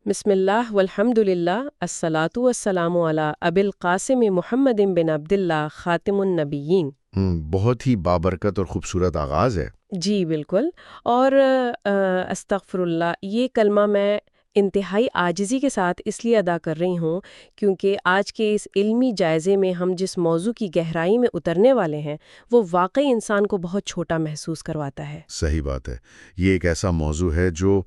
بسم اللہ والحمد للہ الصلاۃ والسلام علی ابی القاسم محمد بن عبداللہ خاتم النبیین۔ بہت ہی بابرکت اور خوبصورت آغاز ہے۔ جی بالکل۔ اور استغفر اللہ، یہ کلمہ میں انتہائی عاجزی کے ساتھ اس لیے ادا کر رہی ہوں کیونکہ آج کے اس علمی جائزے میں ہم جس موضوع کی گہرائی میں اترنے والے ہیں وہ واقعی انسان کو بہت چھوٹا محسوس کرواتا ہے۔ صحیح بات ہے، یہ ایک ایسا موضوع ہے جو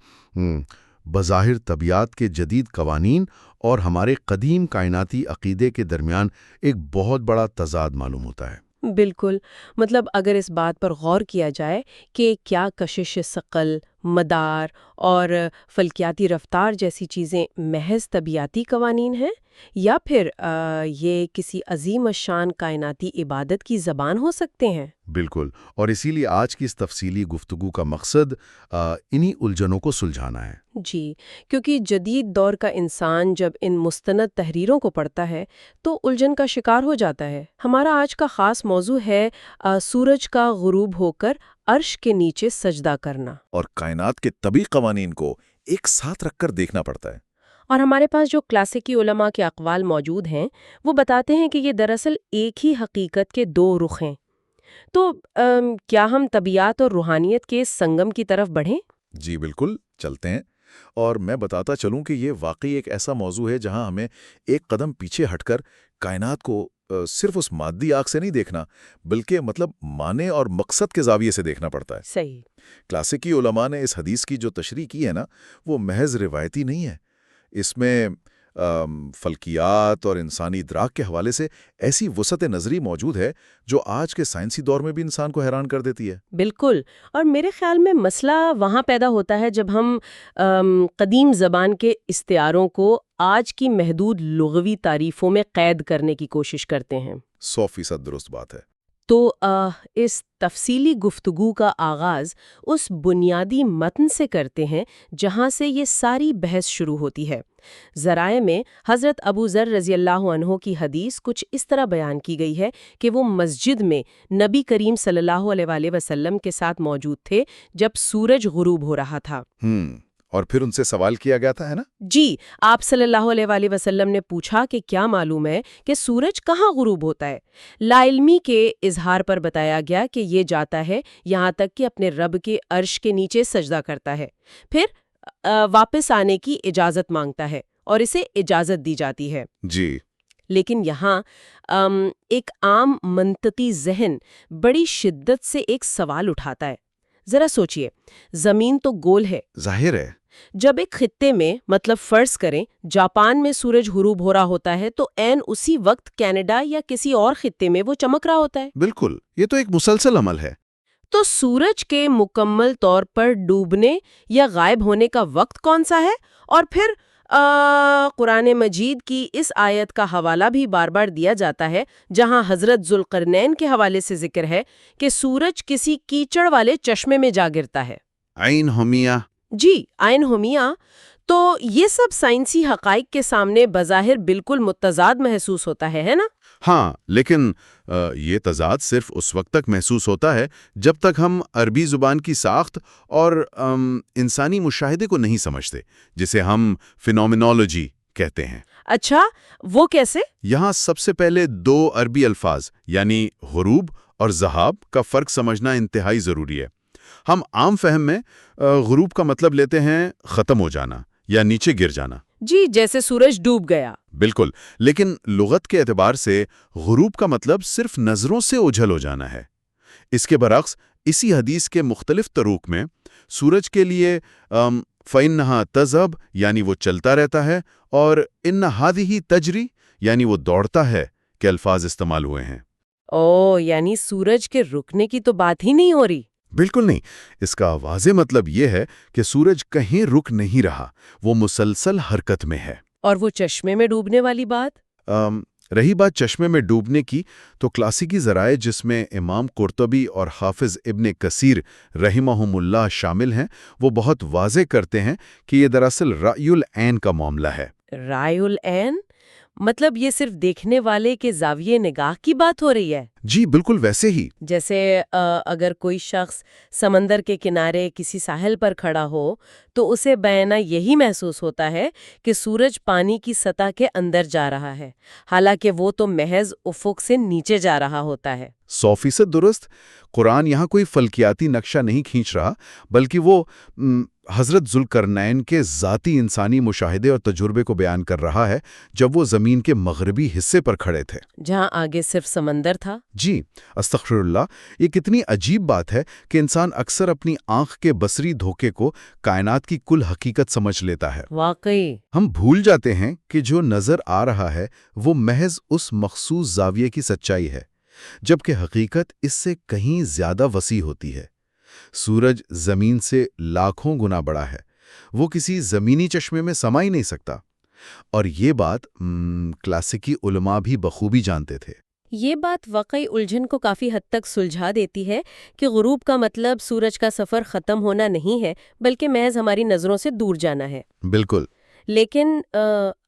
بظاہر طبیعت کے جدید قوانین اور ہمارے قدیم کائناتی عقیدے کے درمیان ایک بہت بڑا تضاد معلوم ہوتا ہے۔ بالکل، مطلب اگر اس بات پر غور کیا جائے کہ کیا کشش ثقل، مدار اور فلکیاتی رفتار جیسی چیزیں محض طبیعتی قوانین ہیں یا پھر یہ کسی عظیم الشان کائناتی عبادت کی زبان ہو سکتے ہیں۔ بالکل، اور اسی لیے آج کی اس تفصیلی گفتگو کا مقصد انہی الجھنوں کو سلجھانا ہے۔ جی، کیونکہ جدید دور کا انسان جب ان مستند تحریروں کو پڑھتا ہے تو الجھن کا شکار ہو جاتا ہے۔ ہمارا آج کا خاص موضوع ہے سورج کا غروب ہو کر عرش کے نیچے سجدہ کرنا، اور کائنات کے طبی قوانین کو ایک ساتھ رکھ کر دیکھنا پڑتا ہے۔ اور ہمارے پاس جو کلاسیکی علماء کے اقوال موجود ہیں وہ بتاتے ہیں کہ یہ دراصل ایک ہی حقیقت کے دو رخ ہیں۔ تو کیا ہم طبیعت اور روحانیت کے سنگم کی طرف بڑھیں؟ جی بالکل، چلتے ہیں۔ اور میں بتاتا چلوں کہ یہ واقعی ایک ایسا موضوع ہے جہاں ہمیں ایک قدم پیچھے ہٹ کر کائنات کو صرف اس مادی آنکھ سے نہیں دیکھنا بلکہ معنی اور مقصد کے زاویے سے دیکھنا پڑتا ہے۔ صحیح۔ کلاسیکی علماء نے اس حدیث کی جو تشریح کی ہے نا، وہ محض روایتی نہیں ہے۔ اس میں فلکیات اور انسانی ادراک کے حوالے سے ایسی وسعت نظری موجود ہے جو آج کے سائنسی دور میں بھی انسان کو حیران کر دیتی ہے۔ بالکل، اور میرے خیال میں مسئلہ وہاں پیدا ہوتا ہے جب ہم قدیم زبان کے استعاروں کو آج کی محدود لغوی تعریفوں میں قید کرنے کی کوشش کرتے ہیں۔ 100% درست بات ہے۔ تو اس تفصیلی گفتگو کا آغاز اس بنیادی متن سے کرتے ہیں جہاں سے یہ ساری بحث شروع ہوتی ہے۔ ذرائع میں حضرت ابو ذر رضی اللہ عنہ کی حدیث کچھ اس طرح بیان کی گئی ہے کہ وہ مسجد میں نبی کریم صلی اللہ علیہ وآلہ وسلم کے ساتھ موجود تھے جب سورج غروب ہو رہا تھا۔ اور پھر ان سے سوال کیا گیا تھا، ہے نا؟ جی، آپ صلی اللہ علیہ وآلہ وسلم نے پوچھا کہ کیا معلوم ہے کہ سورج کہاں غروب ہوتا ہے؟ لا علمی کے اظہار پر بتایا گیا کہ یہ جاتا ہے یہاں تک کہ اپنے رب کے عرش کے نیچے سجدہ کرتا ہے، پھر واپس آنے کی اجازت مانگتا ہے اور اسے اجازت دی جاتی ہے۔ جی، لیکن یہاں ایک عام منطقی ذہن بڑی شدت سے ایک سوال اٹھاتا ہے۔ ذرا سوچئے، زمین تو گول ہے، ظاہر ہے۔ جب ایک خطے میں مطلب فرض کریں جاپان میں سورج غروب ہو رہا ہوتا ہے تو عین اسی وقت کینیڈا یا کسی اور خطے میں وہ چمک رہا ہوتا ہے۔ بالکل، یہ تو ایک مسلسل عمل ہے۔ تو سورج کے مکمل طور پر ڈوبنے یا غائب ہونے کا وقت کون سا ہے؟ اور پھر قرآن مجید کی اس آیت کا حوالہ بھی بار بار دیا جاتا ہے جہاں حضرت ذوالقرنین کے حوالے سے ذکر ہے کہ سورج کسی کیچڑ والے چشمے میں جا گرتا ہے۔ عین حمیہ۔ جی، عین حمیہ۔ تو یہ سب سائنسی حقائق کے سامنے بظاہر بالکل متضاد محسوس ہوتا ہے نا؟ ہاں، لیکن یہ تضاد صرف اس وقت تک محسوس ہوتا ہے جب تک ہم عربی زبان کی ساخت اور انسانی مشاہدے کو نہیں سمجھتے، جسے ہم فینومینالوجی کہتے ہیں۔ اچھا، وہ کیسے؟ یہاں سب سے پہلے دو عربی الفاظ یعنی غروب اور ذہاب کا فرق سمجھنا انتہائی ضروری ہے۔ ہم عام فہم میں غروب کا مطلب لیتے ہیں ختم ہو جانا یا نیچے گر جانا۔ جی، جیسے سورج ڈوب گیا۔ بالکل، لیکن لغت کے اعتبار سے غروب کا مطلب صرف نظروں سے اوجھل ہو جانا ہے۔ اس کے برعکس اسی حدیث کے مختلف طروق میں سورج کے لیے فَإِنَّهَا تَذْهَبُ یعنی وہ چلتا رہتا ہے، اور إِنَّ هَذِهِ تَجْرِي یعنی وہ دوڑتا ہے کے الفاظ استعمال ہوئے ہیں۔ یعنی سورج کے رکنے کی تو بات ہی نہیں ہو رہی۔ بالکل نہیں، اس کا واضح مطلب یہ ہے کہ سورج کہیں رک نہیں رہا، وہ مسلسل حرکت میں ہے۔ اور وہ چشمے میں ڈوبنے والی بات؟ رہی بات چشمے میں ڈوبنے کی، تو کلاسیکی ذرائع جس میں امام قرطبی اور حافظ ابن کثیر رحمہم اللہ شامل ہیں، وہ بہت واضح کرتے ہیں کہ یہ دراصل رأی العین کا معاملہ ہے۔ رأی العین مطلب یہ صرف دیکھنے والے کے زاویے نگاہ کی بات ہو رہی ہے؟ جی بالکل ویسے ہی۔ جیسے اگر کوئی شخص سمندر کے کنارے کسی ساحل پر کھڑا ہو تو اسے بینا یہی محسوس ہوتا ہے کہ سورج پانی کی سطح کے اندر جا رہا ہے، حالانکہ وہ تو محض افق سے نیچے جا رہا ہوتا ہے۔ 100% درست۔ قرآن یہاں کوئی فلکیاتی نقشہ نہیں کھینچ رہا، بلکہ وہ حضرت ذوالقرنین کے ذاتی انسانی مشاہدے اور تجربے کو بیان کر رہا ہے جب وہ زمین کے مغربی حصے پر کھڑے تھے، جہاں آگے صرف سمندر تھا۔ جی استغفر اللہ۔ یہ کتنی عجیب بات ہے کہ انسان اکثر اپنی آنکھ کے بصری دھوکے کو کائنات کی کل حقیقت سمجھ لیتا ہے۔ واقعی ہم بھول جاتے ہیں کہ جو نظر آ رہا ہے وہ محض اس مخصوص زاویے کی سچائی ہے، جبکہ حقیقت اس سے کہیں زیادہ وسیع ہوتی ہے۔ سورج زمین سے لاکھوں گنا بڑا ہے، وہ کسی زمینی چشمے میں سما ہی نہیں سکتا، اور یہ بات کلاسیکی علماء بھی بخوبی جانتے تھے۔ یہ بات واقعی الجھن کو کافی حد تک سلجھا دیتی ہے کہ غروب کا مطلب سورج کا سفر ختم ہونا نہیں ہے، بلکہ محض ہماری نظروں سے دور جانا ہے۔ بالکل۔ لیکن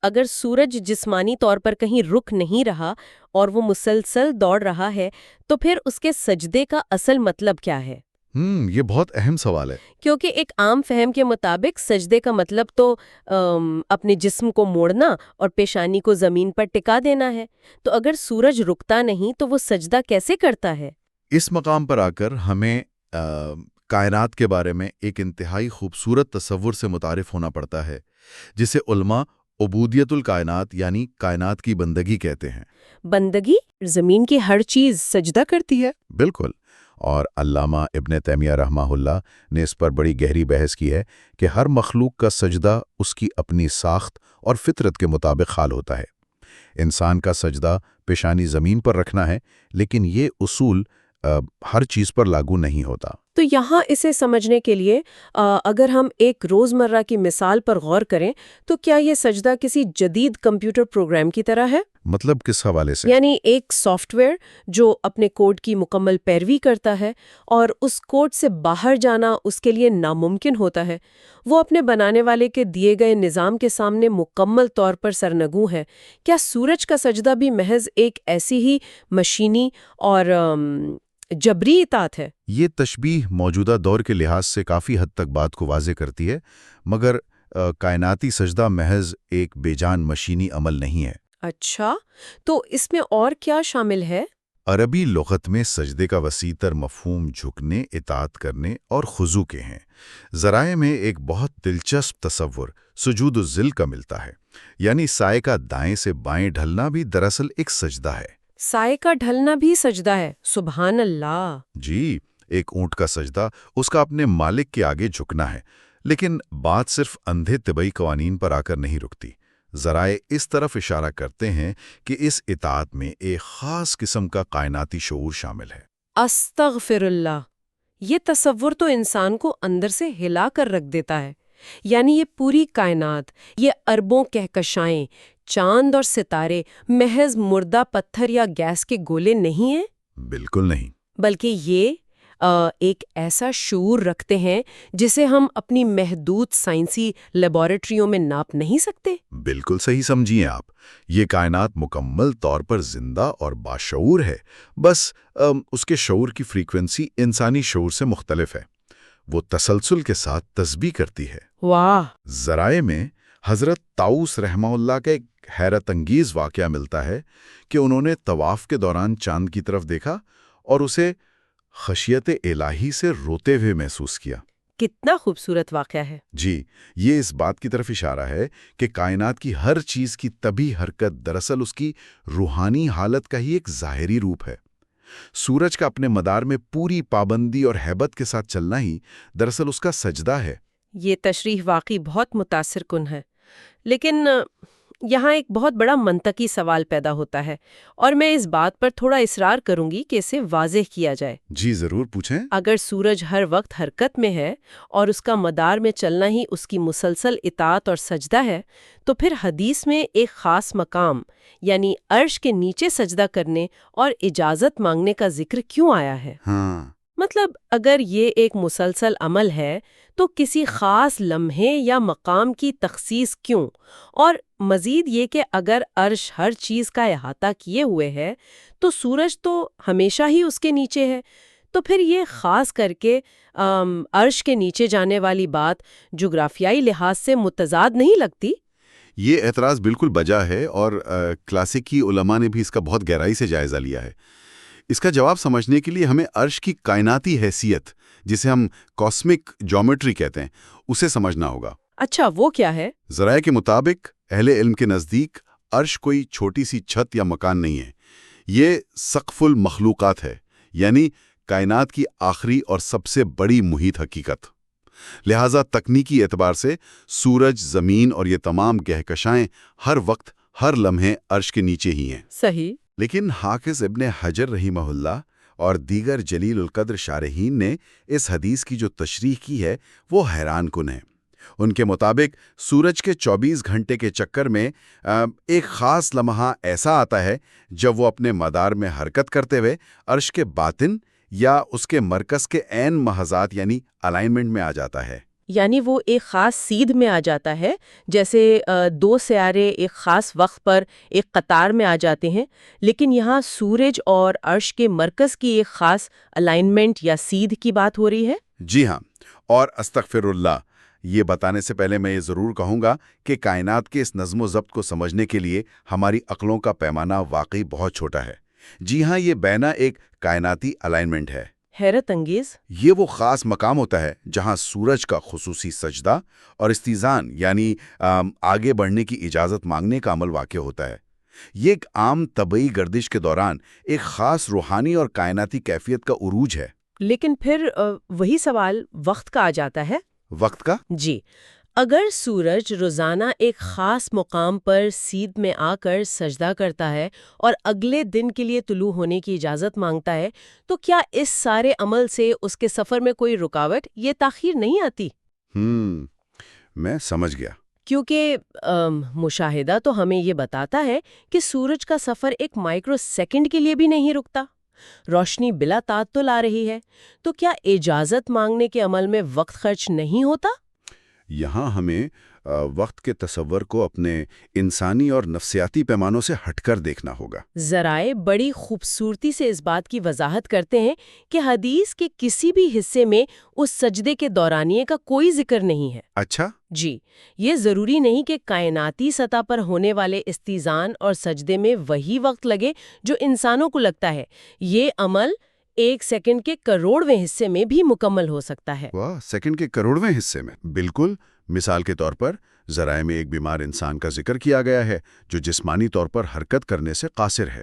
اگر سورج جسمانی طور پر کہیں رک نہیں رہا اور وہ مسلسل دوڑ رہا ہے تو پھر اس کے سجدے کا اصل مطلب کیا ہے؟ یہ بہت اہم سوال ہے۔ کیونکہ ایک عام فہم کے مطابق سجدے کا مطلب تو اپنے جسم کو موڑنا اور پیشانی کو زمین پر ٹکا دینا ہے، تو اگر سورج رکتا نہیں تو وہ سجدہ کیسے کرتا ہے؟ اس مقام پر آ کر ہمیں کائنات کے بارے میں ایک انتہائی خوبصورت تصور سے متعارف ہونا پڑتا ہے، جسے علماء عبودیت الکائنات یعنی کائنات کی بندگی کہتے ہیں۔ بندگی؟ زمین کی ہر چیز سجدہ کرتی ہے؟ بالکل، اور علامہ ابن تیمیہ رحمہ اللہ نے اس پر بڑی گہری بحث کی ہے کہ ہر مخلوق کا سجدہ اس کی اپنی ساخت اور فطرت کے مطابق حال ہوتا ہے۔ انسان کا سجدہ پیشانی زمین پر رکھنا ہے، لیکن یہ اصول ہر چیز پر لاگو نہیں ہوتا۔ تو یہاں اسے سمجھنے کے لیے اگر ہم ایک روزمرہ کی مثال پر غور کریں تو کیا یہ سجدہ کسی جدید کمپیوٹر پروگرام کی طرح ہے؟ مطلب کس حوالے سے؟ یعنی ایک سافٹ ویئر جو اپنے کوڈ کی مکمل پیروی کرتا ہے اور اس کوڈ سے باہر جانا اس کے لیے ناممکن ہوتا ہے، وہ اپنے بنانے والے کے دیے گئے نظام کے سامنے مکمل طور پر سرنگوں ہے۔ کیا سورج کا سجدہ بھی محض ایک ایسی ہی مشینی اور جبری اطاعت ہے؟ یہ تشبیہ موجودہ دور کے لحاظ سے کافی حد تک بات کو واضح کرتی ہے، مگر کائناتی سجدہ محض ایک بے جان مشینی عمل نہیں ہے۔ اچھا، تو اس میں اور کیا شامل ہے؟ عربی لغت میں سجدے کا وسیع تر مفہوم جھکنے، اطاعت کرنے اور خضوع کے ہیں۔ ذرائع میں ایک بہت دلچسپ تصور سجود الذل کا ملتا ہے، یعنی سائے کا دائیں سے بائیں ڈھلنا بھی دراصل ایک سجدہ ہے۔ سائے کا ڈھلنا بھی سجدہ ہے؟ سبحان اللہ! جی، ایک اونٹ کا سجدہ اس کا اپنے مالک کے آگے جھکنا ہے، لیکن بات صرف اندھے طبعی قوانین پر آ کر نہیں رکتی۔ ذرائع اس طرف اشارہ کرتے ہیں کہ اس اطاعت میں ایک خاص قسم کا کائناتی شعور شامل ہے۔ استغفر اللہ! یہ تصور تو انسان کو اندر سے ہلا کر رکھ دیتا ہے۔ یعنی یہ پوری کائنات، یہ اربوں کہکشائیں، چاند اور ستارے محض مردہ پتھر یا گیس کے گولے نہیں ہیں؟ بالکل نہیں، بلکہ یہ ایک ایسا شعور رکھتے ہیں جسے ہم اپنی محدود سائنسی لیبارٹریوں میں ناپ نہیں سکتے۔ بالکل صحیح سمجھیے آپ۔ یہ کائنات مکمل طور پر زندہ اور باشعور ہے، بس اس کے شعور کی فریکوینسی انسانی شعور سے مختلف ہے۔ وہ تسلسل کے ساتھ تسبیح کرتی ہے۔ واہ! ذرائع میں حضرت طاؤس رحمہ اللہ کا ایک حیرت انگیز واقعہ ملتا ہے کہ انہوں نے طواف کے دوران چاند کی طرف دیکھا اور اسے خشیت الہی سے روتے ہوئے محسوس کیا۔ کتنا خوبصورت واقعہ ہے! جی، یہ اس بات کی طرف اشارہ ہے کہ کائنات کی ہر چیز کی طبعی حرکت دراصل اس کی روحانی حالت کا ہی ایک ظاہری روپ ہے۔ سورج کا اپنے مدار میں پوری پابندی اور ہیبت کے ساتھ چلنا ہی دراصل اس کا سجدہ ہے۔ یہ تشریح واقعی بہت متاثر کن ہے، لیکن یہاں ایک بہت بڑا منطقی سوال پیدا ہوتا ہے اور میں اس بات پر تھوڑا اصرار کروں گی کہ اسے واضح کیا جائے۔ جی ضرور پوچھیں۔ اگر سورج ہر وقت حرکت میں ہے اور اس کا مدار میں چلنا ہی اس کی مسلسل اطاعت اور سجدہ ہے، تو پھر حدیث میں ایک خاص مقام یعنی عرش کے نیچے سجدہ کرنے اور اجازت مانگنے کا ذکر کیوں آیا ہے؟ ہاں، مطلب اگر یہ ایک مسلسل عمل ہے تو کسی خاص لمحے یا مقام کی تخصیص کیوں؟ اور مزید یہ کہ اگر عرش ہر چیز کا احاطہ کیے ہوئے ہے تو سورج تو ہمیشہ ہی اس کے نیچے ہے، تو پھر یہ خاص کر کے عرش کے نیچے جانے والی بات جغرافیائی لحاظ سے متضاد نہیں لگتی؟ یہ اعتراض بالکل بجا ہے اور کلاسیکی علماء نے بھی اس کا بہت گہرائی سے جائزہ لیا ہے۔ اس کا جواب سمجھنے کے لیے ہمیں عرش کی کائناتی حیثیت، جسے ہم کاسمک جیومیٹری کہتے ہیں، اسے سمجھنا ہوگا۔ اچھا، وہ کیا ہے؟ ذرائع کے مطابق اہل علم کے نزدیک عرش کوئی چھوٹی سی چھت یا مکان نہیں ہے، یہ سقف المخلوقات ہے، یعنی کائنات کی آخری اور سب سے بڑی محیط حقیقت۔ لہٰذا تکنیکی اعتبار سے سورج، زمین اور یہ تمام کہکشائیں ہر وقت، ہر لمحے عرش کے نیچے ہی ہیں۔ صحیح۔ لیکن حافظ ابن حجر رحمہ اللہ اور دیگر جلیل القدر شارحین نے اس حدیث کی جو تشریح کی ہے وہ حیران کن ہے۔ ان کے مطابق سورج کے 24 گھنٹے کے چکر میں ایک خاص لمحہ ایسا آتا ہے جب وہ اپنے مدار میں حرکت کرتے ہوئے عرش کے باطن یا اس کے مرکز کے عین محاذات یعنی الائنمنٹ میں آ جاتا ہے۔ یعنی وہ ایک خاص سیدھ میں آ جاتا ہے، جیسے دو سیارے ایک خاص وقت پر ایک قطار میں آ جاتے ہیں، لیکن یہاں سورج اور عرش کے مرکز کی ایک خاص الائنمنٹ یا سیدھ کی بات ہو رہی ہے؟ جی ہاں، اور استغفر اللہ، یہ بتانے سے پہلے میں یہ ضرور کہوں گا کہ کائنات کے اس نظم و ضبط کو سمجھنے کے لیے ہماری عقلوں کا پیمانہ واقعی بہت چھوٹا ہے۔ جی ہاں، یہ بینا ایک کائناتی الائنمنٹ ہے۔ حیرت انگیز۔ یہ وہ خاص مقام ہوتا ہے جہاں سورج کا خصوصی سجدہ اور استیزان یعنی آگے بڑھنے کی اجازت مانگنے کا عمل واقع ہوتا ہے۔ یہ ایک عام طبعی گردش کے دوران ایک خاص روحانی اور کائناتی کیفیت کا عروج ہے۔ لیکن پھر وہی سوال وقت کا آ جاتا ہے۔ وقت کا؟ جی، اگر سورج روزانہ ایک خاص مقام پر سیدھ میں آ کر سجدہ کرتا ہے اور اگلے دن کے لیے طلوع ہونے کی اجازت مانگتا ہے، تو کیا اس سارے عمل سے اس کے سفر میں کوئی رکاوٹ یا تاخیر نہیں آتی؟ میں سمجھ گیا۔ کیونکہ مشاہدہ تو ہمیں یہ بتاتا ہے کہ سورج کا سفر ایک مائکرو سیکنڈ کے لیے بھی نہیں رکتا، روشنی بلا تعطل آ رہی ہے، تو کیا اجازت مانگنے کے عمل میں وقت خرچ نہیں ہوتا؟ یہاں ہمیں وقت کے تصور کو اپنے انسانی اور نفسیاتی پیمانوں سے ہٹ کر دیکھنا ہوگا۔ ذرائع بڑی خوبصورتی سے اس بات کی وضاحت کرتے ہیں کہ حدیث کے کسی بھی حصے میں اس سجدے کے دورانیے کا کوئی ذکر نہیں ہے۔ اچھا؟ جی، یہ ضروری نہیں کہ کائناتی سطح پر ہونے والے استیزان اور سجدے میں وہی وقت لگے جو انسانوں کو لگتا ہے۔ یہ عمل 1 سیکنڈ کے کروڑویں حصے میں بھی مکمل ہو سکتا ہے۔ واہ، سیکنڈ کے کروڑویں حصے میں؟ بالکل۔ مثال کے طور پر ذرائع میں ایک بیمار انسان کا ذکر کیا گیا ہے جو جسمانی طور پر حرکت کرنے سے قاصر ہے۔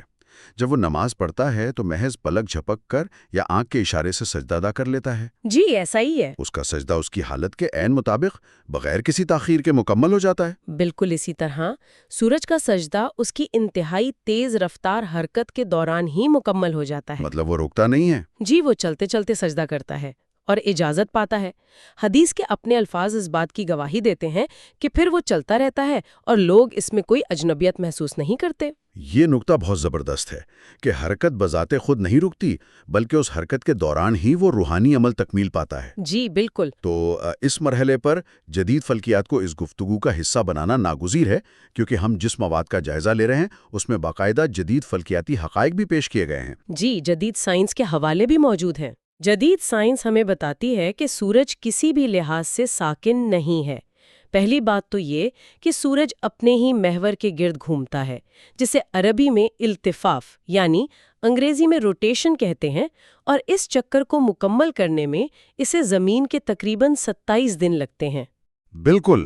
جب وہ نماز پڑھتا ہے تو محض پلک جھپک کر یا آنکھ کے اشارے سے سجدہ ادا کر لیتا ہے۔ جی، ایسا ہی ہے۔ اس کا سجدہ اس کی حالت کے عین مطابق بغیر کسی تاخیر کے مکمل ہو جاتا ہے۔ بالکل اسی طرح سورج کا سجدہ اس کی انتہائی تیز رفتار حرکت کے دوران ہی مکمل ہو جاتا ہے۔ مطلب وہ رکتا نہیں ہے؟ جی، وہ چلتے چلتے سجدہ کرتا ہے اور اجازت پاتا ہے۔ حدیث کے اپنے الفاظ اس بات کی گواہی دیتے ہیں کہ پھر وہ چلتا رہتا ہے اور لوگ اس میں کوئی اجنبیت محسوس نہیں کرتے۔ یہ نکتہ بہت زبردست ہے کہ حرکت بذات خود نہیں رکتی، بلکہ اس حرکت کے دوران ہی وہ روحانی عمل تکمیل پاتا ہے۔ جی بالکل۔ تو اس مرحلے پر جدید فلکیات کو اس گفتگو کا حصہ بنانا ناگزیر ہے، کیونکہ ہم جس مواد کا جائزہ لے رہے ہیں اس میں باقاعدہ جدید فلکیاتی حقائق بھی پیش کیے گئے ہیں۔ جی، جدید سائنس کے حوالے بھی موجود ہیں۔ جدید سائنس ہمیں بتاتی ہے کہ سورج کسی بھی لحاظ سے ساکن نہیں ہے۔ پہلی بات تو یہ کہ سورج اپنے ہی محور کے گرد گھومتا ہے، جسے عربی میں التفاف یعنی انگریزی میں روٹیشن کہتے ہیں، اور اس چکر کو مکمل کرنے میں اسے زمین کے تقریباً 27 دن لگتے ہیں۔ بالکل۔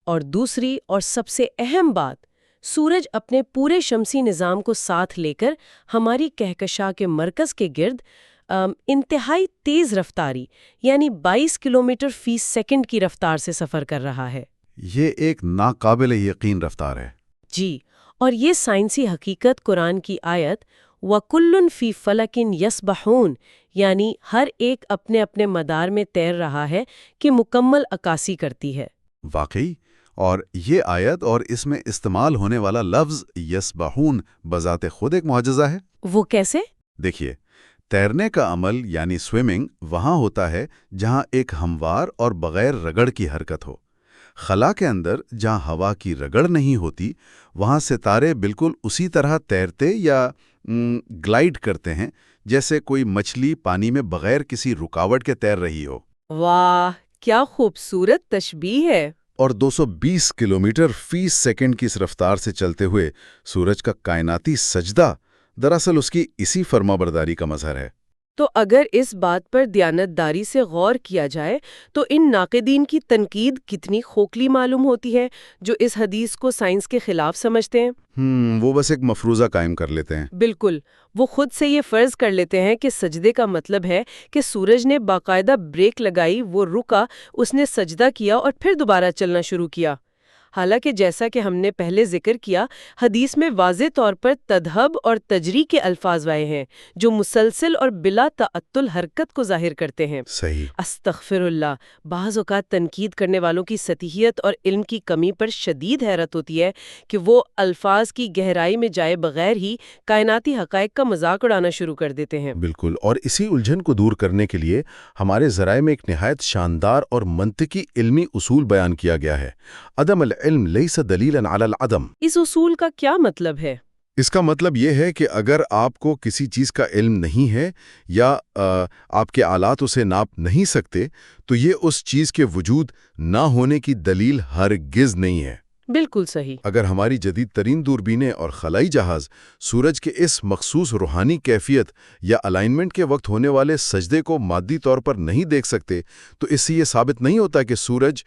اور دوسری اور سب سے اہم بات، سورج اپنے پورے شمسی نظام کو ساتھ لے کر ہماری کہکشاں کے مرکز کے گرد انتہائی تیز رفتاری یعنی 22 کلومیٹر فی سیکنڈ کی رفتار سے سفر کر رہا ہے۔ یہ ایک ناقابل یقین رفتار ہے۔ جی، اور یہ سائنسی حقیقت قرآن کی آیت وَكُلٌّ فِي فَلَكٍ يَسْبَحُونَ یعنی ہر ایک اپنے اپنے مدار میں تیر رہا ہے کہ مکمل عکاسی کرتی ہے۔ واقعی، اور یہ آیت اور اس میں استعمال ہونے والا لفظ یسبحون بذات خود ایک معجزہ ہے۔ وہ کیسے؟ دیکھیے، تیرنے کا عمل یعنی سوئمنگ وہاں ہوتا ہے جہاں ایک ہموار اور بغیر رگڑ کی حرکت ہو۔ خلا کے اندر جہاں ہوا کی رگڑ نہیں ہوتی وہاں ستارے بالکل اسی طرح تیرتے یا گلائیڈ کرتے ہیں جیسے کوئی مچھلی پانی میں بغیر کسی رکاوٹ کے تیر رہی ہو۔ واہ، کیا خوبصورت تشبیہ ہے۔ اور 220 کلومیٹر فی سیکنڈ کی اس رفتار سے چلتے ہوئے سورج کا کائناتی سجدہ دراصل اس کی اسی فرمانبرداری کا مظہر ہے۔ تو اگر اس بات پر دیانتداری سے غور کیا جائے تو ان ناقدین کی تنقید کتنی کھوکھلی معلوم ہوتی ہے جو اس حدیث کو سائنس کے خلاف سمجھتے ہیں۔ وہ بس ایک مفروضہ قائم کر لیتے ہیں۔ بالکل، وہ خود سے یہ فرض کر لیتے ہیں کہ سجدے کا مطلب ہے کہ سورج نے باقاعدہ بریک لگائی، وہ رکا، اس نے سجدہ کیا اور پھر دوبارہ چلنا شروع کیا۔ حالانکہ جیسا کہ ہم نے پہلے ذکر کیا، حدیث میں واضح طور پر تدھب اور تجری کے الفاظ آئے ہیں جو مسلسل اور بلا تعطل حرکت کو ظاہر کرتے ہیں۔ صحیح۔ استغفر اللہ، بعض اوقات تنقید کرنے والوں کی سطحیت اور علم کی کمی پر شدید حیرت ہوتی ہے کہ وہ الفاظ کی گہرائی میں جائے بغیر ہی کائناتی حقائق کا مذاق اڑانا شروع کر دیتے ہیں۔ بالکل، اور اسی الجھن کو دور کرنے کے لیے ہمارے ذرائع میں ایک نہایت شاندار اور منطقی علمی اصول بیان کیا گیا ہے۔ عدم العلم لیس دلیلا علی العدم۔ اس اصول کا کیا مطلب ہے؟ اس کا مطلب یہ ہے کہ اگر آپ کو کسی چیز کا علم نہیں ہے یا آپ کے آلات اسے ناپ نہیں سکتے تو یہ اس چیز کے وجود نہ ہونے کی دلیل ہرگز نہیں ہے۔ بالکل صحیح۔ اگر ہماری جدید ترین دوربینیں اور خلائی جہاز سورج کے اس مخصوص روحانی کیفیت یا الائنمنٹ کے وقت ہونے والے سجدے کو مادی طور پر نہیں دیکھ سکتے تو اس سے یہ ثابت نہیں ہوتا کہ سورج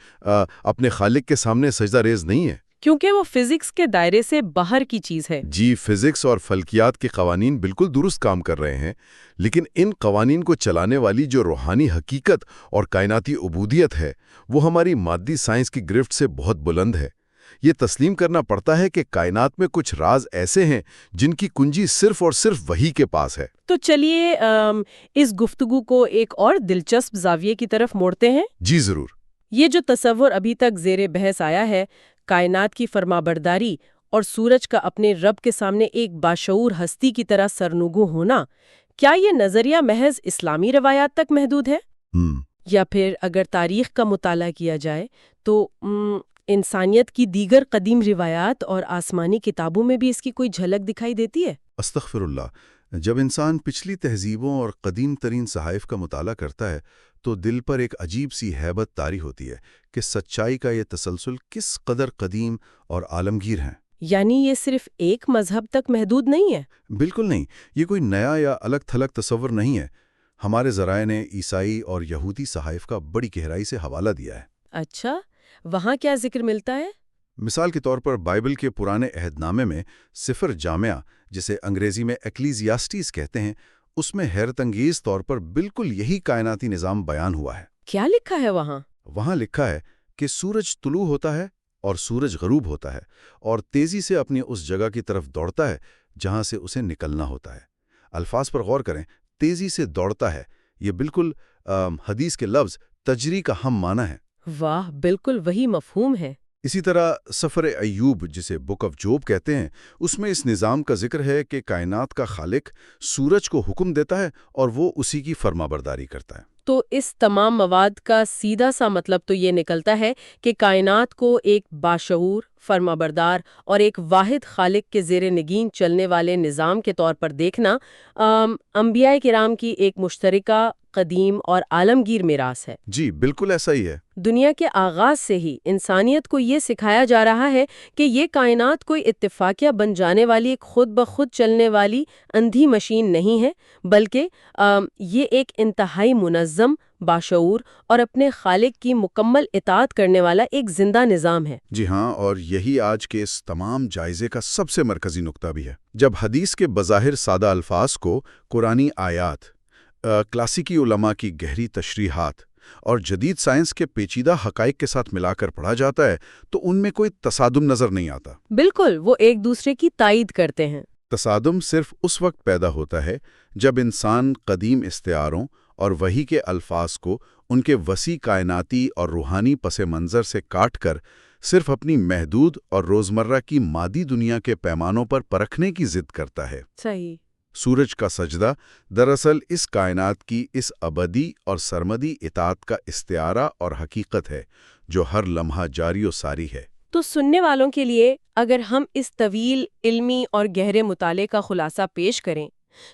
اپنے خالق کے سامنے سجدہ ریز نہیں ہے، کیونکہ وہ فزکس کے دائرے سے باہر کی چیز ہے۔ جی، فزکس اور فلکیات کے قوانین بالکل درست کام کر رہے ہیں، لیکن ان قوانین کو چلانے والی جو روحانی حقیقت اور کائناتی عبودیت ہے وہ ہماری مادی سائنس کی گرفت سے بہت بلند ہے۔ یہ تسلیم کرنا پڑتا ہے کہ کائنات میں کچھ راز ایسے ہیں جن کی کنجی صرف اور صرف وہی کے پاس ہے۔ تو چلیے اس گفتگو کو ایک اور دلچسپ زاویے کی طرف موڑتے ہیں۔ جی ضرور۔ یہ جو تصور ابھی تک زیر بحث آیا ہے، کائنات کی فرمانبرداری اور سورج کا اپنے رب کے سامنے ایک باشعور ہستی کی طرح سرنگوں ہونا، کیا یہ نظریہ محض اسلامی روایات تک محدود ہے؟ یا پھر اگر تاریخ کا مطالعہ کیا جائے تو انسانیت کی دیگر قدیم روایات اور آسمانی کتابوں میں بھی اس کی کوئی جھلک دکھائی دیتی ہے؟ استغفر اللہ، جب انسان پچھلی تہذیبوں اور قدیم ترین صحائف کا مطالعہ کرتا ہے تو دل پر ایک عجیب سی ہیبت طاری ہوتی ہے کہ سچائی کا یہ تسلسل کس قدر قدیم اور عالمگیر ہیں۔ یعنی یہ صرف ایک مذہب تک محدود نہیں ہے؟ بالکل نہیں، یہ کوئی نیا یا الگ تھلگ تصور نہیں ہے۔ ہمارے ذرائع نے عیسائی اور یہودی صحائف کا بڑی گہرائی سے حوالہ دیا ہے۔ اچھا، وہاں کیا ذکر ملتا ہے؟ مثال کے طور پر بائبل کے پرانے عہد نامے میں سفر جامعہ، جسے انگریزی میں ایکلیزیاسٹیز کہتے ہیں، اس میں حیرت انگیز طور پر بالکل یہی کائناتی نظام بیان ہوا ہے۔ کیا لکھا ہے وہاں؟ وہاں لکھا ہے کہ سورج طلوع ہوتا ہے اور سورج غروب ہوتا ہے اور تیزی سے اپنی اس جگہ کی طرف دوڑتا ہے جہاں سے اسے نکلنا ہوتا ہے۔ الفاظ پر غور کریں، تیزی سے دوڑتا ہے، یہ بالکل حدیث کے لفظ تجری کا ہم معنی ہے۔ واہ، بالکل وہی مفہوم ہے۔ اسی طرح سفر ایوب، جسے بک آف جوب کہتے ہیں، اس میں اس نظام کا ذکر ہے کہ کائنات کا خالق سورج کو حکم دیتا ہے اور وہ اسی کی فرمانبرداری کرتا ہے۔ تو اس تمام مواد کا سیدھا سا مطلب تو یہ نکلتا ہے کہ کائنات کو ایک باشعور، فرمانبردار اور ایک واحد خالق کے زیر نگین چلنے والے نظام کے طور پر دیکھنا انبیاء کرام کی ایک مشترکہ، قدیم اور عالمگیر میراث ہے۔ جی بالکل ایسا ہی ہے۔ دنیا کے آغاز سے ہی انسانیت کو یہ سکھایا جا رہا ہے کہ یہ کائنات کوئی اتفاقیہ بن جانے والی ایک خود بخود چلنے والی اندھی مشین نہیں ہے، بلکہ یہ ایک انتہائی منظم، باشعور اور اپنے خالق کی مکمل اطاعت کرنے والا ایک زندہ نظام ہے۔ جی ہاں، اور یہی آج کے اس تمام جائزے کا سب سے مرکزی نقطہ بھی ہے۔ جب حدیث کے بظاہر سادہ الفاظ کو قرآنی آیات، کلاسیکی علماء کی گہری تشریحات اور جدید سائنس کے پیچیدہ حقائق کے ساتھ ملا کر پڑھا جاتا ہے تو ان میں کوئی تصادم نظر نہیں آتا۔ بالکل، وہ ایک دوسرے کی تائید کرتے ہیں۔ تصادم صرف اس وقت پیدا ہوتا ہے جب انسان قدیم استعاروں اور وحی کے الفاظ کو ان کے وسیع کائناتی اور روحانی پس منظر سے کاٹ کر صرف اپنی محدود اور روزمرہ کی مادی دنیا کے پیمانوں پر پرکھنے کی ضد کرتا ہے۔ صحیح۔ سورج کا سجدہ دراصل اس کائنات کی اس ابدی اور سرمدی اطاعت کا استعارہ اور حقیقت ہے جو ہر لمحہ جاری و ساری ہے۔ تو سننے والوں کے لیے اگر ہم اس طویل علمی اور گہرے مطالعے کا خلاصہ پیش کریں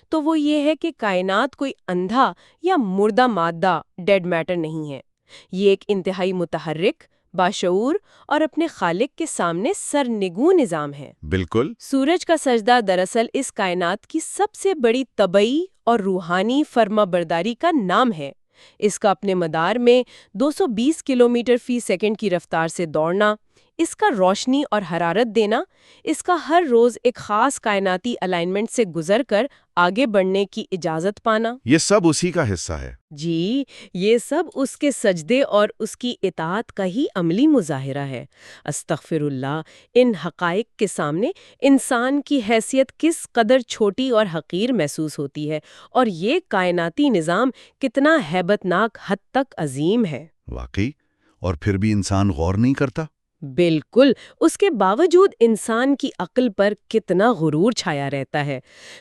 تو وہ یہ ہے کہ کائنات کوئی اندھا یا مردہ مادہ ڈیڈ میٹر نہیں ہے۔ یہ ایک انتہائی متحرک، باشعور اور اپنے خالق کے سامنے سرنگوں نظام ہے۔ بالکل۔ سورج کا سجدہ دراصل اس کائنات کی سب سے بڑی طبعی اور روحانی فرما برداری کا نام ہے۔ اس کا اپنے مدار میں 220 کلومیٹر فی سیکنڈ کی رفتار سے دوڑنا، اس کا روشنی اور حرارت دینا، اس کا ہر روز ایک خاص کائناتی الائنمنٹ سے گزر کر آگے بڑھنے کی اجازت پانا، یہ سب اسی کا حصہ ہے۔ جی، یہ سب اس کے سجدے اور اس کی اطاعت کا ہی عملی مظاہرہ ہے۔ استغفر اللہ، ان حقائق کے سامنے انسان کی حیثیت کس قدر چھوٹی اور حقیر محسوس ہوتی ہے، اور یہ کائناتی نظام کتنا ہیبت ناک حد تک عظیم ہے۔ واقعی، اور پھر بھی انسان غور نہیں کرتا۔ بالکل، اس کے باوجود انسان کی عقل پر کتنا غرور چھایا رہتا ہے۔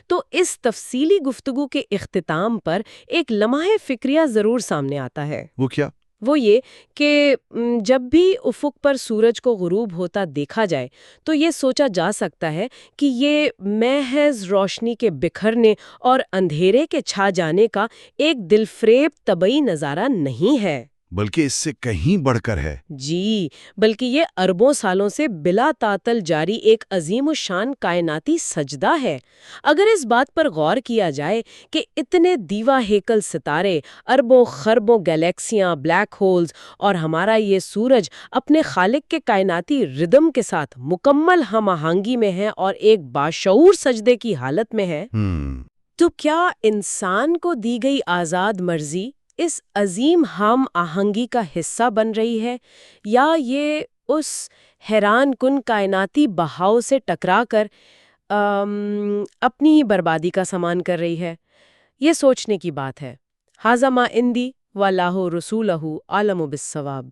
تو اس تفصیلی گفتگو کے اختتام پر ایک لمحہ فکریہ ضرور سامنے آتا ہے۔ وہ کیا؟ وہ یہ کہ جب بھی افق پر سورج کو غروب ہوتا دیکھا جائے تو یہ سوچا جا سکتا ہے کہ یہ محض روشنی کے بکھرنے اور اندھیرے کے چھا جانے کا ایک دل فریب طبعی نظارہ نہیں ہے، بلکہ اس سے کہیں بڑھ کر ہے۔ جی، بلکہ یہ اربوں سالوں سے بلا تعطل جاری ایک عظیم الشان کائناتی سجدہ ہے۔ اگر اس بات پر غور کیا جائے کہ اتنے دیوا ہیکل ستارے، اربوں خربوں گیلیکسیاں، بلیک ہولز اور ہمارا یہ سورج اپنے خالق کے کائناتی ردم کے ساتھ مکمل ہم آہنگی میں ہے اور ایک باشعور سجدے کی حالت میں ہے، تو کیا انسان کو دی گئی آزاد مرضی اس عظیم ہم آہنگی کا حصہ بن رہی ہے، یا یہ اس حیران کن کائناتی بہاؤ سے ٹکرا کر اپنی ہی بربادی کا سامان کر رہی ہے؟ یہ سوچنے کی بات ہے۔ ھذا ما عندی واللہ رسولہ عالم بالصواب۔